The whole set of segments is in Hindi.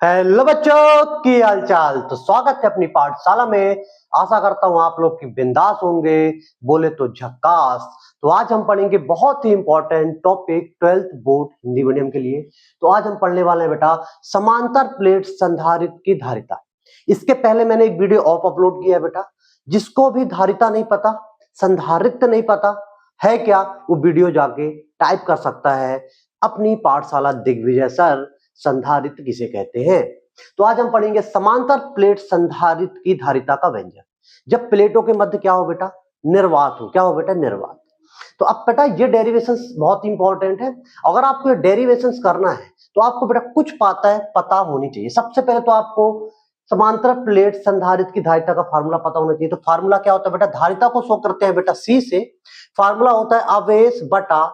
हेलो बच्चों की हालचाल। तो स्वागत है अपनी पाठशाला में। आशा करता हूं आप लोग की बिंदास होंगे, बोले तो झक्कास। तो आज हम पढ़ेंगे बहुत ही important topic 12th board Hindi medium के लिए। तो आज हम पढ़ने वाले हैं बेटा समांतर प्लेट संधारित्र की धारिता। इसके पहले मैंने एक वीडियो अपलोड किया है बेटा, जिसको भी धारिता नहीं पता, संधारित्र नहीं पता है क्या, वो वीडियो जाके टाइप कर सकता है अपनी पाठशाला दिग्विजय सर संधारित्र किसे कहते हैं। तो आज हम पढ़ेंगे समांतर प्लेट संधारित्र की धारिता का व्यंजक। जब प्लेटों के मध्य क्या हो बेटा, निर्वात हो। क्या हो बेटा, निर्वात। तो अब बेटा ये डेरिवेशंस बहुत इंपॉर्टेंट है। अगर आपको ये डेरिवेशंस करना है तो आपको बेटा कुछ पता होनी चाहिए। सबसे पहले तो आपको समांतर प्लेट संधारित्र की धारिता का फार्मूला पता होना चाहिए। तो फार्मूला क्या होता है बेटा, धारिता को शो करते हैं बेटा सी से। फार्मूला होता है आवेश बटा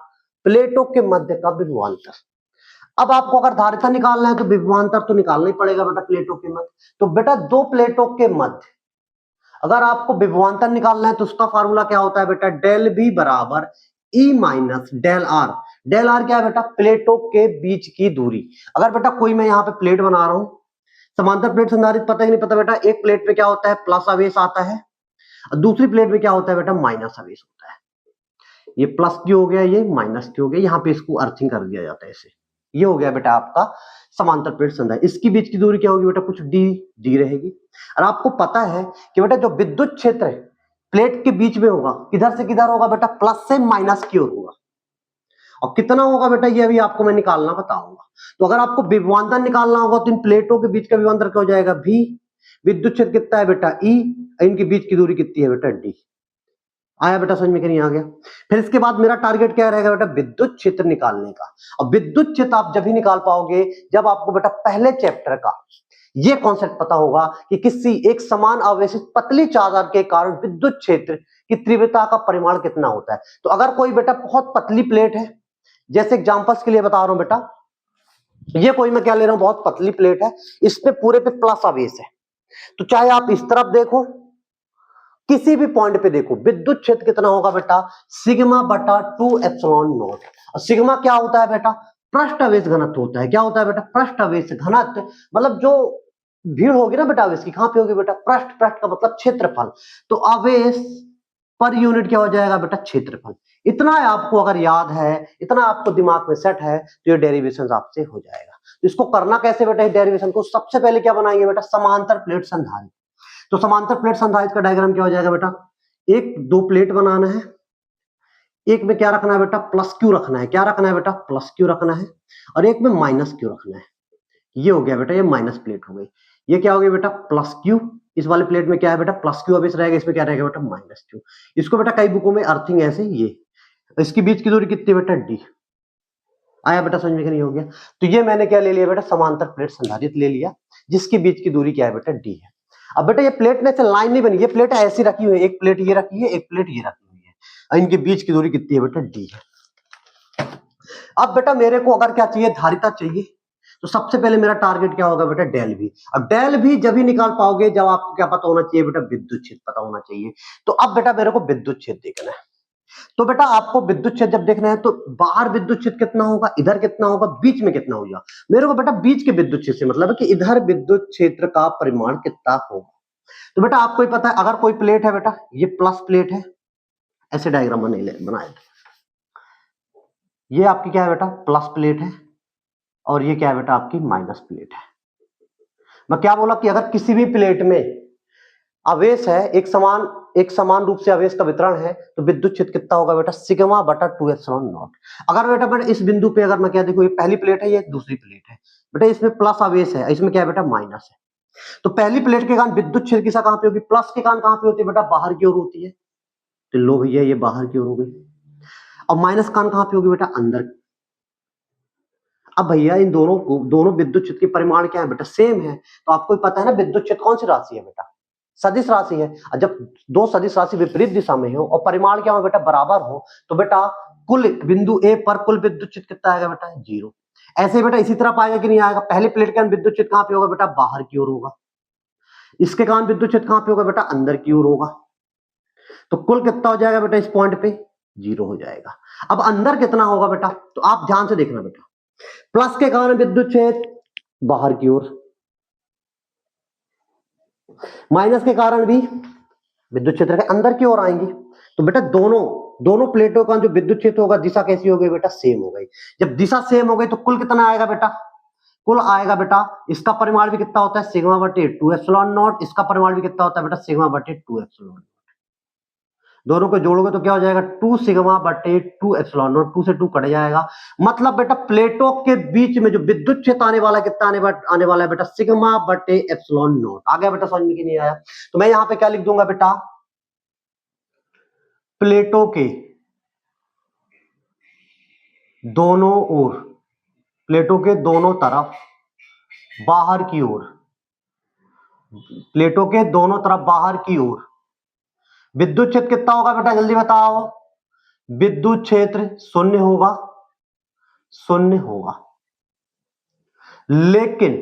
प्लेटों के मध्य का विभवांतर। अब आपको अगर धारिता निकालना है तो विभवांतर तो निकालना ही पड़ेगा बेटा प्लेटों के मध्य। तो बेटा दो प्लेटों के मध्य अगर आपको विभवांतर निकालना है तो उसका फार्मूला क्या होता है बेटा, डेल बी बराबर E minus del R. Del R क्या है बेटा, प्लेटों के बीच की दूरी। अगर बेटा कोई मैं यहाँ पे प्लेट बना रहा हूं, समांतर प्लेट संधारित्र पता ही नहीं पता बेटा, एक प्लेट पे क्या होता है प्लस आवेश आता है और दूसरी प्लेट में क्या होता है बेटा माइनस आवेश होता है। ये प्लस क्यू हो गया, ये माइनस क्यू हो गया, यहाँ पे इसको अर्थिंग कर दिया जाता है ऐसे। ये हो गया बेटा आपका समांतर प्लेट संधारित्र। इसकी बीच की दूरी क्या होगी बेटा, कुछ डी डी रहेगी। और आपको पता है कि बेटा जो विद्युत क्षेत्र है प्लेट के बीच में होगा, किधर से किधर होगा बेटा, प्लस से माइनस की ओर होगा। और कितना होगा बेटा ये अभी आपको मैं निकालना बताऊंगा। तो अगर आपको विभवांतर निकालना होगा तो इन प्लेटों के बीच का विभवांतर क्या हो जाएगा, भी। विद्युत क्षेत्र कितना है बेटा, ई। इनके बीच की दूरी कितनी है बेटा, डी। आया बेटा समझ में कि नहीं आ गया। फिर इसके बाद मेरा टारगेट क्या रहेगा बेटा, विद्युत क्षेत्र निकालने का। और विद्युत क्षेत्र आप जब ही निकाल पाओगे जब आपको बेटा पहले चैप्टर का ये कॉन्सेप्ट पता होगा कि किसी एक समान आवेशित पतली चादर के कारण विद्युत क्षेत्र की तीव्रता का परिमाण कितना होता है। तो अगर कोई बेटा बहुत पतली प्लेट है, जैसे एग्जांपल्स के लिए बता रहा हूं बेटा, ये कोई मैं क्या ले रहा हूं, बहुत पतली प्लेट है, इसपे पूरे पे प्लस आवेश है। तो चाहे आप इस तरफ देखो, किसी भी पॉइंट पे देखो, विद्युत क्षेत्र कितना होगा बेटा, सिग्मा बटा 2 एप्सिलॉन नॉट। और सिग्मा क्या होता है बेटा, पृष्ठ आवेश घनत्व होता है। क्या होता है बेटा, पृष्ठ आवेश घनत्व। मतलब जो भीड़ होगी ना बेटा आवेश की, कहां पे होगी बेटा, पृष्ठ। पृष्ठ का मतलब क्षेत्रफल। तो आवेश पर यूनिट क्या हो जाएगा बेटा, क्षेत्रफल। इतना आपको अगर याद है, इतना आपको दिमाग में सेट है तो ये डेरिवेशन आपसे हो जाएगा। तो इसको करना कैसे बेटा, डेरिवेशन को सबसे पहले क्या बनाएंगे बेटा, समांतर प्लेट संधारित्र। तो समांतर प्लेट संधारित्र का डायग्राम क्या हो जाएगा बेटा, एक दो प्लेट बनाना है, एक में क्या रखना है बेटा, प्लस क्यू रखना है। क्या रखना है बेटा, प्लस क्यू रखना है। और एक में माइनस क्यू रखना है। ये हो गया बेटा, ये माइनस प्लेट हो गई। ये क्या हो गया बेटा, प्लस क्यू। इस वाले प्लेट में क्या है बेटा, प्लस क्यू अभी रहेगा, इसमें क्या रहेगा बेटा, माइनस क्यू। इसको बेटा कई बुकों में अर्थिंग ऐसे ये। इसकी बीच की दूरी कितनी बेटा, डी। आया बेटा समझ में कि नहीं, हो गया। तो ये मैंने क्या ले लिया बेटा, समांतर प्लेट संधारित्र ले लिया, जिसके बीच की दूरी क्या है बेटा, डी है। अब बेटा ये प्लेट में से लाइन नहीं बनी, ये प्लेट ऐसी रखी हुई है, एक प्लेट ये रखी है, एक प्लेट ये रखी हुई है, और इनके बीच की दूरी कितनी है बेटा, डी है। अब बेटा मेरे को अगर क्या चाहिए, धारिता चाहिए। तो सबसे पहले मेरा टारगेट क्या होगा बेटा, डेल भी। अब डेल भी जब ही निकाल पाओगे जब आपको क्या पता होना चाहिए बेटा, विद्युत क्षेत्र पता होना चाहिए। तो अब बेटा मेरे को विद्युत क्षेत्र देखना है। तो बेटा आपको विद्युत क्षेत्र जब देखना है तो बाहर विद्युत क्षेत्र कितना होगा, इधर कितना होगा, बीच में कितना होगा। मेरे को बेटा बीच के विद्युत क्षेत्र से मतलब है कि इधर विद्युत क्षेत्र का परिमाण कितना होगा। तो बेटा आपको ही पता है, अगर कोई प्लेट है बेटा, ये प्लस प्लेट है, ऐसे डायग्राम बनाए। ये आपकी क्या है बेटा, प्लस प्लेट है, और ये क्या है बेटा, आपकी माइनस प्लेट है। मैं क्या बोला कि अगर किसी भी प्लेट में आवेश है, एक समान रूप से आवेश का वितरण है, तो विद्युत क्षेत्र कितना होगा बेटा, सिग्मा बटा 2 एप्सिलॉन नॉट। अगर बेटा इस बिंदु पे अगर मैं क्या देखूं, ये पहली प्लेट है, ये दूसरी प्लेट है बेटा, इसमें प्लस आवेश है, इसमें क्या है बेटा, माइनस है। तो पहली प्लेट के कारण विद्युत क्षेत्र की दिशा कहां पे होगी, प्लस के कारण कहां पे होती है बेटा, बाहर की ओर होती है। तो लो भैया ये बाहर की ओर हो गई। और माइनस कान कहां पे होगी बेटा, अंदर। अब भैया इन दोनों विद्युत क्षेत्र के परिमाण क्या है बेटा, सेम है। तो आपको पता है ना विद्युत क्षेत्र कौन सी राशि है बेटा, सदिश राशि है। और जब दो सदिश राशि विपरीत दिशा में हो और परिमाण क्या हो बेटा, बराबर हो, तो बेटा कुल बिंदु ए पर कुल विद्युत क्षेत्र कितना आएगा बेटा, 0। ऐसे बेटा इसी तरह आएगा कि नहीं आएगा, पहले प्लेट के विद्युत क्षेत्र कहां पे होगा बेटा, बाहर की ओर होगा। इसके कारण विद्युत क्षेत्र कहां पे होगा बेटा, अंदर की ओर होगा। तो कुल कितना हो जाएगा बेटा, इस पॉइंट पे 0 हो जाएगा। अब अंदर कितना होगा बेटा, तो आप ध्यान से देखना बेटा, प्लस के कारण विद्युत क्षेत्र बाहर की ओर, माइनस के कारण भी विद्युत क्षेत्र के अंदर की ओर आएंगी। तो बेटा दोनों प्लेटों का जो विद्युत क्षेत्र होगा दिशा कैसी हो गई बेटा, सेम हो गई। जब दिशा सेम हो गई तो कुल कितना आएगा बेटा, कुल आएगा बेटा, इसका परिमाण भी कितना होता है सिग्मा बटे 2 एप्सिलॉन नॉट, इसका परिमाण भी कितना होता है बेटा सिग्मा बटे 2 एप्सिलॉन। दोनों को जोड़ोगे तो क्या हो जाएगा 2 सिग्मा बटे 2 एप्सिलॉन नॉट, 2 से 2 कट जाएगा। मतलब बेटा प्लेटों के बीच में जो विद्युत क्षेत्र आने वाला कितना आने वाला है बेटा सिग्मा बटे एप्सिलॉन नॉट। आ गया बेटा समझ में कि नहीं आया? तो मैं यहां पे क्या लिख दूंगा बेटा, प्लेटों के दोनों ओर, प्लेटों के दोनों तरफ बाहर की ओर, प्लेटों के दोनों तरफ बाहर की ओर विद्युत क्षेत्र कितना होगा बेटा जल्दी बताओ? विद्युत क्षेत्र शून्य होगा, शून्य होगा। लेकिन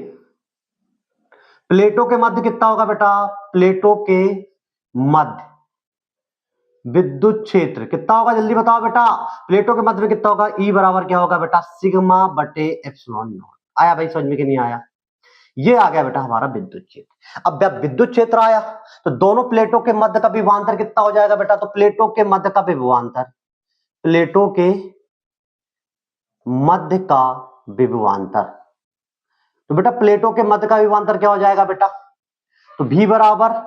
प्लेटों के मध्य कितना होगा बेटा, प्लेटों के मध्य विद्युत क्षेत्र कितना होगा जल्दी बताओ बेटा? प्लेटों के मध्य में कितना होगा, ई बराबर क्या होगा बेटा सिग्मा बटे एप्सिलॉन नॉट। आया भाई समझ में कि नहीं आया? ये आ गया बेटा हमारा विद्युत क्षेत्र। अब जब विद्युत क्षेत्र आया तो दोनों प्लेटों के मध्य का विभवांतर कितना हो जाएगा बेटा, तो प्लेटों के मध्य का विभवांतर, प्लेटों के मध्य का विभवांतर, तो बेटा प्लेटों के मध्य का विभवांतर क्या हो जाएगा बेटा, तो V बराबर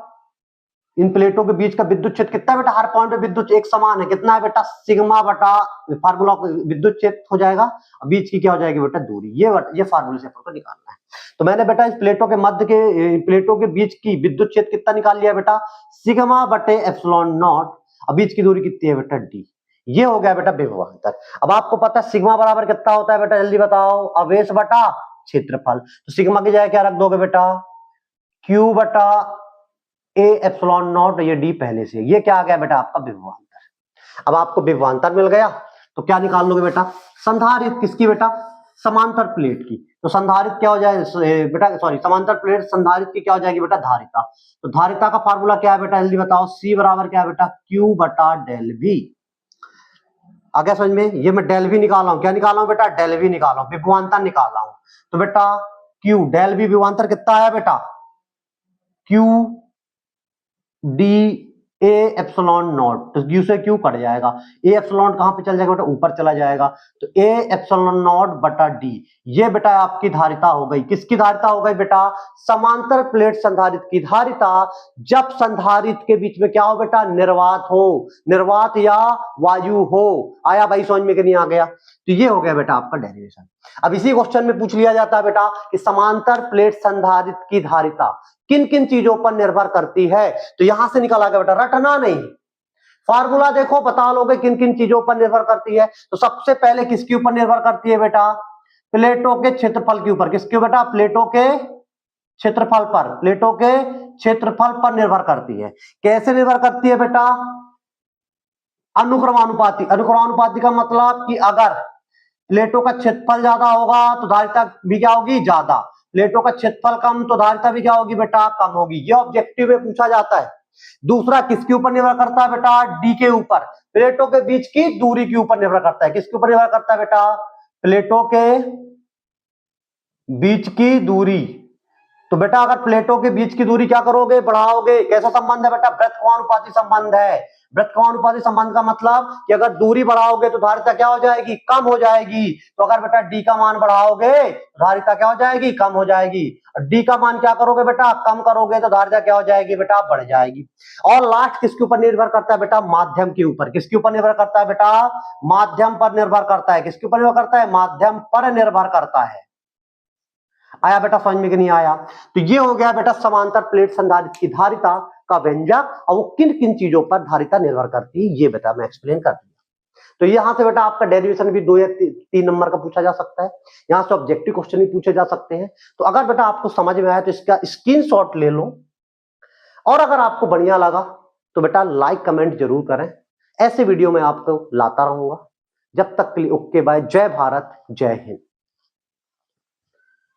इन प्लेटों के बीच का विद्युत क्षेत्र कितना है बेटा, हर पॉइंट पे विद्युत एक समान है, कितना है बेटा सिग्मा बटा फार्मूला विद्युत क्षेत्र हो जाएगा, बीच की क्या हो जाएगी बेटा दूरी। ये फार्मूले से आपको निकालना है। तो मैंने बेटा इस प्लेटों के मध्य के प्लेटों के बीच की विद्युत क्षेत्र कितना निकाल लिया बेटा सिग्मा बटे एप्सिलॉन नॉट, अब बीच की दूरी कितनी है बेटा डी। ये हो गया बेटा विभवांतर। अब आपको पता है सिग्मा बराबर कितना होता है बेटा जल्दी बताओ, आवेश बटा क्षेत्रफल। तो सिग्मा की जगह क्या रख दोगे बेटा क्यू बटा ए एप्सिलॉन नॉट, ये डी पहले से, ये क्या आ गया बेटा आपका विभवांतर। अब आपको विभवांतर मिल गया तो क्या निकाल लोगे बेटा, संधारित्र किसकी बेटा, समांतर प्लेट की। तो संधारित्र क्या हो जाए बेटा, सॉरी समांतर प्लेट संधारित्र की क्या हो जाएगी बेटा धारिता। तो धारिता का फार्मूला क्या है बेटा जल्दी बताओ, सी बराबर क्या है बेटा क्यू बटा डेल वी। आ गया समझ में? ये मैं डेल वी निकाला हूं, क्या निकाला हूं बेटा डेल वी निकाला हूं, विभवांतर निकाला हूं। तो बेटा क्यू डेल वी विभवांतर कितना आया बेटा Q D A epsilon not, तो क्यू से क्यू कट जाएगा, ए एप्सिलॉन कहां पे चल जाएगा बेटा ऊपर चला जाएगा, तो ए एप्सिलॉन नॉट बटा डी। ये बेटा आपकी धारिता हो गई, किसकी धारिता हो गई बेटा समांतर प्लेट संधारित्र की धारिता, जब संधारित्र के बीच में क्या हो बेटा निर्वात हो, निर्वात या वायु हो। आया भाई समझ में कि नहीं आ गया? तो ये हो गया बेटा आपका डेरिवेशन। अब इसी क्वेश्चन में पूछ लिया जाता है बेटा कि समांतर प्लेट संधारित्र की धारिता किन किन चीजों पर निर्भर करती है, तो यहां से निकाला गया बेटा, रटना नहीं, फार्मूला देखो बता लोगे किन किन चीजों पर निर्भर करती है। तो सबसे पहले किसके ऊपर निर्भर करती है बेटा प्लेटों के क्षेत्रफल के ऊपर, किसके बेटा प्लेटों के क्षेत्रफल पर, प्लेटों के क्षेत्रफल पर निर्भर करती है। कैसे निर्भर करती है बेटा अनुक्रमानुपाती, अनुक्रमानुपाती का मतलब कि अगर प्लेटों का क्षेत्रफल ज्यादा होगा तो धारिता भी क्या होगी ज्यादा, प्लेटों का क्षेत्रफल कम तो धारिता भी क्या होगी बेटा कम होगी। ये ऑब्जेक्टिव में पूछा जाता है। दूसरा किसके ऊपर निर्भर करता है बेटा डी के ऊपर, प्लेटों के बीच की दूरी के ऊपर निर्भर करता है। किसके ऊपर निर्भर करता है बेटा प्लेटों के बीच की दूरी। तो बेटा अगर प्लेटों के बीच की दूरी क्या करोगे बढ़ाओगे, कैसा संबंध है बेटा व्रतकोणानुपाती संबंध है। व्रतकोणानुपाती संबंध का मतलब कि अगर दूरी बढ़ाओगे तो धारिता क्या हो जाएगी कम हो जाएगी। तो अगर बेटा डी का मान बढ़ाओगे धारिता क्या हो जाएगी कम हो जाएगी, और डी का मान क्या करोगे बेटा कम करोगे तो धारिता क्या हो जाएगी बेटा बढ़ जाएगी। और लास्ट किसके ऊपर निर्भर करता है बेटा माध्यम के ऊपर, किसके ऊपर निर्भर करता है बेटा माध्यम पर निर्भर करता है। किसके ऊपर निर्भर करता है माध्यम पर निर्भर करता है। आया बेटा समझ में कि नहीं आया? तो ये हो गया बेटा समांतर प्लेट संधारित्र की धारिता का व्यंजक, और वो किन किन चीजों पर धारिता निर्भर करती है ये बेटा मैं एक्सप्लेन कर दिया। तो यहां से बेटा आपका डेरिवेशन भी 2 या 3 नंबर का पूछा जा सकता है, यहां से ऑब्जेक्टिव क्वेश्चन भी पूछे जा सकते हैं। तो अगर बेटा आपको समझ में आया तो इसका स्क्रीनशॉट ले लो, और अगर आपको बढ़िया लगा तो बेटा लाइक कमेंट जरूर करें। ऐसे वीडियो में आपको लाता रहूंगा। जब तक के लिए ओके बाय, जय भारत जय हिंद।